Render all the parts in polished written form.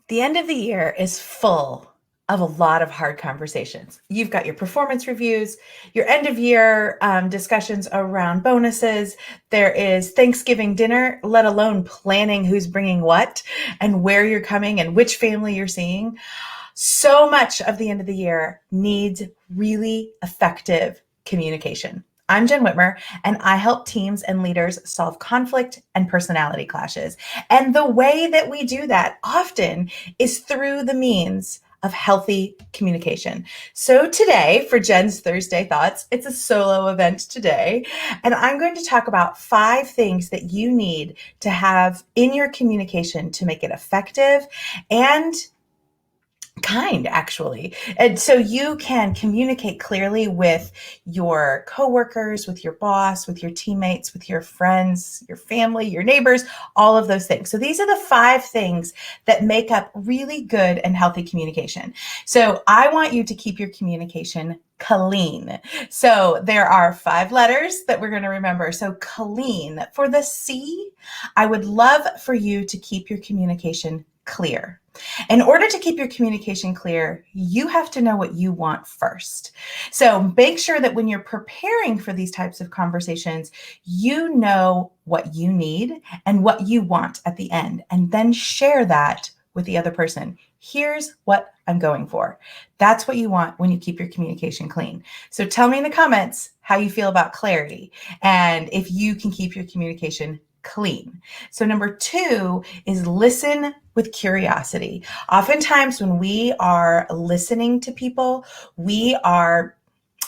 The end of the year is full of a lot of hard conversations. You've got your performance reviews, your end of year discussions around bonuses. There is Thanksgiving dinner, let alone planning who's bringing what and where you're coming and which family you're seeing. So much of the end of the year needs really effective communication. I'm Jen Whitmer, and I help teams and leaders solve conflict and personality clashes. And the way that we do that often is through the means of healthy communication. So today, for Jen's Thursday Thoughts, it's a solo event today, and I'm going to talk about 5 things that you need to have in your communication to make it effective and kind, actually. And so you can communicate clearly with your coworkers, with your boss, with your teammates, with your friends, your family, your neighbors, all of those things. So these are the 5 things that make up really good and healthy communication. So I want you to keep your communication clean. So there are 5 letters that we're going to remember. So clean. For the C, I would love for you to keep your communication clear. In order to keep your communication clear, you have to know what you want first. So make sure that when you're preparing for these types of conversations, you know what you need and what you want at the end, and then share that with the other person. Here's what I'm going for. That's what you want when you keep your communication clean. So tell me in the comments how you feel about clarity and if you can keep your communication clean. So number 2 is listen with curiosity. Oftentimes when we are listening to people, we are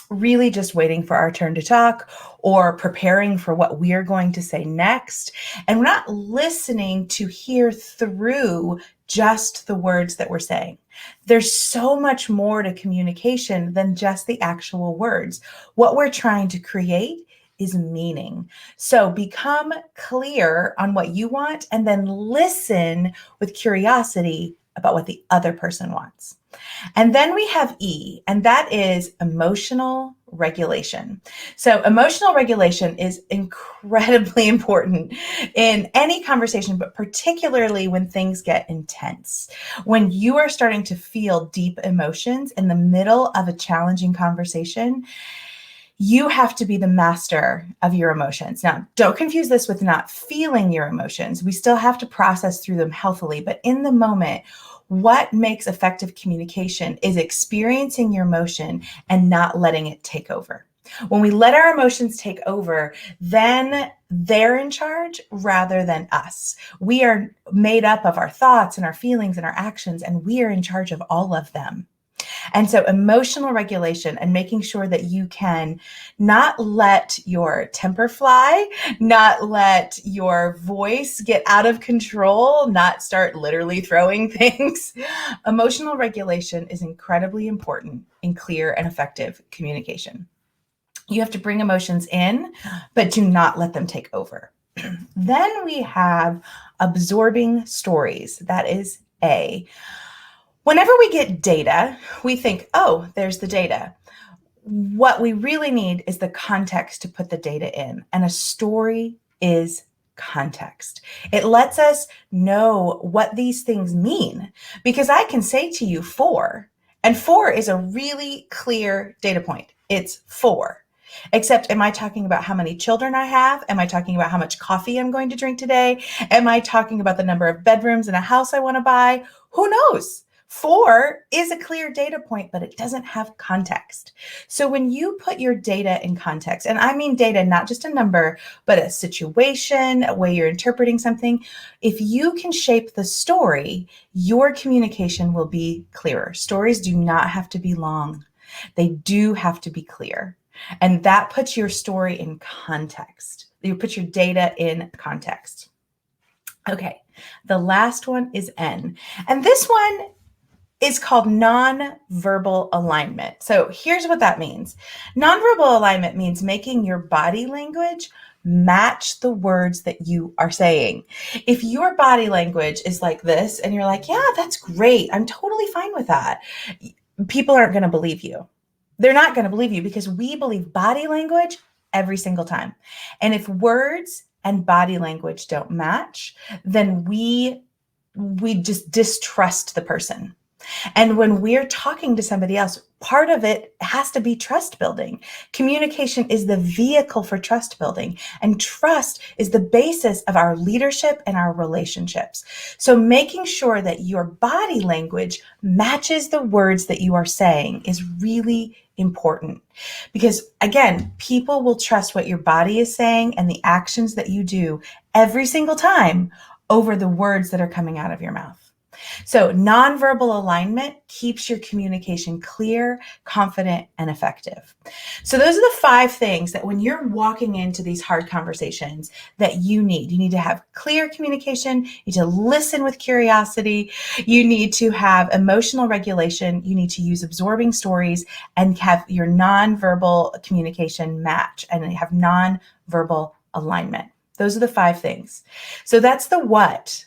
really just waiting for our turn to talk or preparing for what we're going to say next. And we're not listening to hear through just the words that we're saying. There's so much more to communication than just the actual words. What we're trying to create is meaning. So become clear on what you want and then listen with curiosity about what the other person wants. And then we have E, and that is emotional regulation. So emotional regulation is incredibly important in any conversation, but particularly when things get intense. When you are starting to feel deep emotions in the middle of a challenging conversation, you have to be the master of your emotions. Now, don't confuse this with not feeling your emotions. We still have to process through them healthily, but in the moment, what makes effective communication is experiencing your emotion and not letting it take over. When we let our emotions take over, then they're in charge rather than us. We are made up of our thoughts and our feelings and our actions, and we are in charge of all of them. And so emotional regulation and making sure that you can not let your temper fly, not let your voice get out of control, not start literally throwing things. Emotional regulation is incredibly important in clear and effective communication. You have to bring emotions in, but do not let them take over. Then we have absorbing stories. That is A. Whenever we get data, we think, oh, there's the data. What we really need is the context to put the data in. And a story is context. It lets us know what these things mean, because I can say to you 4, and 4 is a really clear data point. It's 4. Except, am I talking about how many children I have? Am I talking about how much coffee I'm going to drink today? Am I talking about the number of bedrooms in a house I want to buy? Who knows? 4 is a clear data point, but it doesn't have context. So when you put your data in context, and I mean data, not just a number, but a situation, a way you're interpreting something, if you can shape the story, your communication will be clearer. Stories do not have to be long. They do have to be clear. And that puts your story in context. You put your data in context. Okay, the last one is N. And this one is called nonverbal alignment. So here's what that means. Nonverbal alignment means making your body language match the words that you are saying. If your body language is like this and you're like, yeah, that's great, I'm totally fine with that, people aren't going to believe you. They're not going to believe you because we believe body language every single time. And if words and body language don't match, then we we just distrust the person. And when we're talking to somebody else, part of it has to be trust building. Communication is the vehicle for trust building, and trust is the basis of our leadership and our relationships. So making sure that your body language matches the words that you are saying is really important, because again, people will trust what your body is saying and the actions that you do every single time over the words that are coming out of your mouth. So nonverbal alignment keeps your communication clear, confident, and effective. So those are the 5 things that when you're walking into these hard conversations that you need to have clear communication, you need to listen with curiosity, you need to have emotional regulation, you need to use absorbing stories, and have your nonverbal communication match and have nonverbal alignment. Those are the 5 things. So that's the what.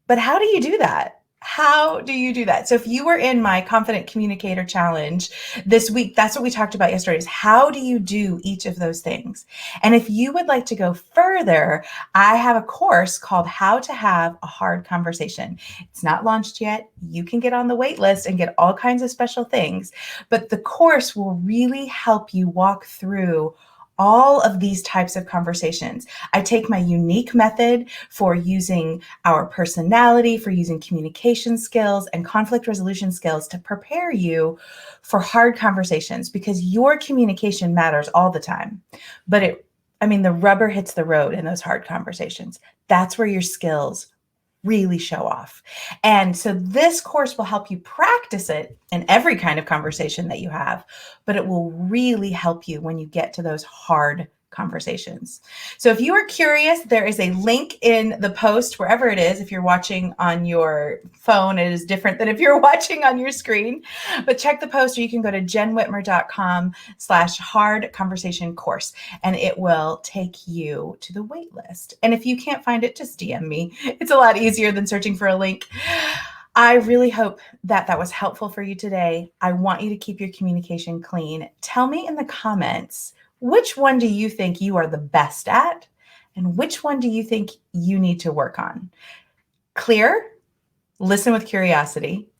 But how do you do that? How do you do that? So if you were in my Confident Communicator Challenge this week, that's what we talked about yesterday, is how do you do each of those things? And if you would like to go further, I have a course called How to Have a Hard Conversation. It's not launched yet. You can get on the wait list and get all kinds of special things, but the course will really help you walk through all of these types of conversations. I take my unique method for using our personality, for using communication skills and conflict resolution skills to prepare you for hard conversations, because your communication matters all the time. But the rubber hits the road in those hard conversations. That's where your skills really show off. And so this course will help you practice it in every kind of conversation that you have, but it will really help you when you get to those hard conversations. So if you are curious, there is a link in the post, wherever it is. If you're watching on your phone, it is different than if you're watching on your screen, but check the post, or you can go to jenwhitmer.com/hard conversation course, and it will take you to the wait list. And if you can't find it, just DM me. It's a lot easier than searching for a link. I really hope that that was helpful for you today. I want you to keep your communication clean. Tell me in the comments, which one do you think you are the best at? And which one do you think you need to work on? Clear, listen with curiosity,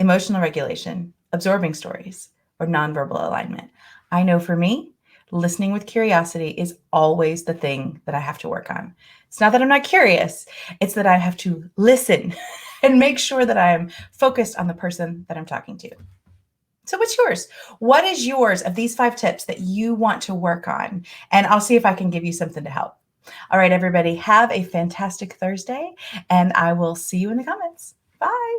emotional regulation, absorbing stories, or nonverbal alignment. I know for me, listening with curiosity is always the thing that I have to work on. It's not that I'm not curious, it's that I have to listen and make sure that I am focused on the person that I'm talking to. So what's yours? What is yours of these 5 tips that you want to work on? And I'll see if I can give you something to help. All right, everybody, have a fantastic Thursday, and I will see you in the comments. Bye.